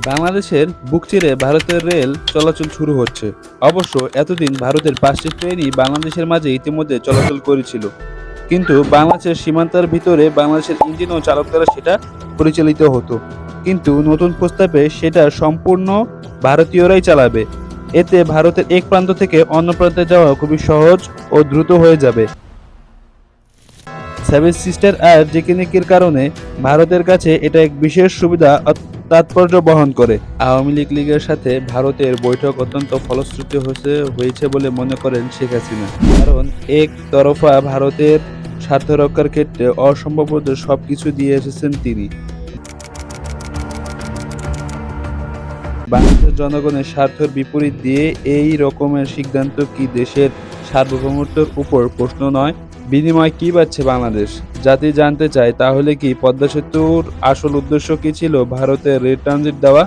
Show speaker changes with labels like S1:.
S1: বাংলাদেশের বুক চিরে ভারতের রেল চলাচল শুরু হচ্ছে। অবশ্য এতদিন ভারতের 5টি ট্রেনই বাংলাদেশের মাঝে ইতিমধ্যে চলাচল করেছিল, কিন্তু বাংলাদেশের সীমান্তের ভিতরে বাংলাদেশের ইঞ্জিন ও চালক দ্বারা সেটা পরিচালিত হতো। কিন্তু নতুন প্রস্তাবে সেটা সম্পূর্ণ ভারতীয়রাই চালাবে। এতে ভারতের এক প্রান্ত থেকে অন্য প্রান্তে যাওয়া খুবই সহজ ও দ্রুত হয়ে যাবে। সেভেন সিস্টার আর টেকনিকের কারণে ভারতের কাছে এটা এক বিশেষ সুবিধা তাৎপর্য বহন করে। আওয়ামী লীগের সাথে ভারতের বৈঠক অত্যন্ত ফলশ্রুতি হয়েছে বলে মনে করেন শেখ হাসিনা। কারণ এক তরফা ভারতের স্বার্থ রক্ষার ক্ষেত্রে অসম্ভব সবকিছু দিয়ে এসেছেন তিনি। বাংলাদেশের জনগণের স্বার্থের বিপরীত দিয়ে এই রকমের সিদ্ধান্ত কি দেশের সার্বভৌমত্বের উপর প্রশ্ন নয়? বিনিময় কি পাচ্ছে বাংলাদেশ? জাতি জানতে চায়, তাহলে কি পদ্মা সেতুর আসল উদ্দেশ্য কি ছিল? ভারতের রেল ট্রানজিট দেওয়া?